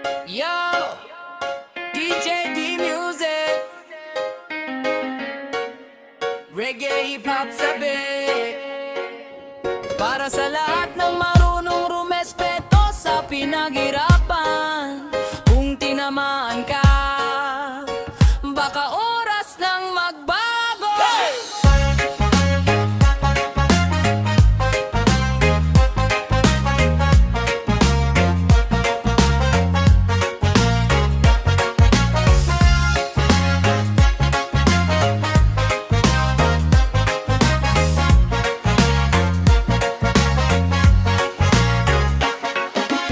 Yo, DJ D Music, reggae hip hop sabi, para sa lahat ng marunong rumespeto sa pinaghirapan. Kung tinamaan ka, baka oras nang magbago.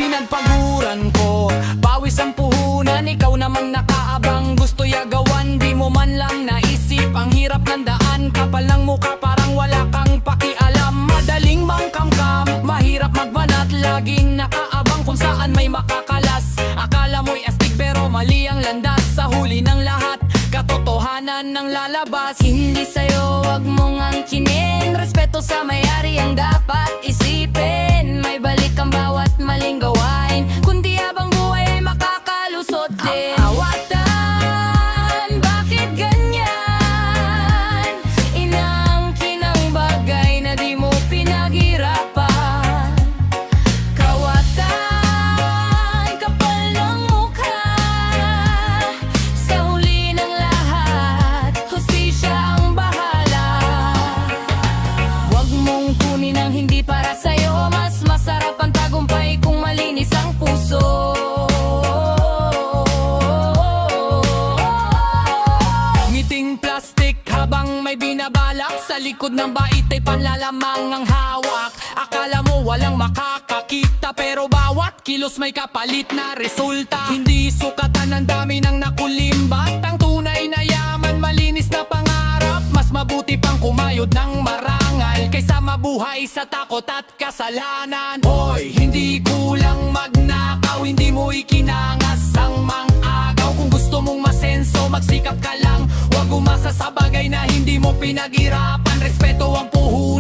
Pinagpaguran ko, pawis ang puhunan, ikaw namang nakaabang, gusto yagawan, di mo man lang naisip. Ang hirap ng daan, kapal ng mukha, parang wala kang pakialam. Madaling mangkamkam, mahirap magbanat, laging nakaabang kung saan may makakalas. Akala mo'y astig pero mali ang landas, sa huli ng lahat, katotohanan ng lalabas. Hindi sa'yo, wag mong angkinin, respeto sa may-ari ang dapat isipin. May balik ang bawat maling gawain, kundi habang buhay ay makakalusot din. Awatan, bakit ganyan? Inaangkin ang bagay na di mo pinaghirapan. Kawatan, kapal ng mukha, sa huli ng lahat, hustisya ang bahala. Huwag mong kunin ang hindi para sa'yo, mas masarap ang tagumpay kung malinis ang puso. Ngiting plastic habang may binabalak, sa likod ng bait ay panlalamang ang hawak. Akala mo walang makakakita, pero bawat kilos may kapalit na resulta. Hindi sukatan ang dami ng nakulimbat, ang tunay na yaman, malinis na pangarap. Mas mabuti pang kumayod ng marangal, kaysa mabuhay sa takot at kasalanan. Hoy, hindi kulang magnakaw, hindi mo ikinangas ang mang-agaw. Kung gusto mong masenso, magsikap ka lang, huwag umasa sa bagay na hindi mo pinaghirapan. Respeto ang puhunan,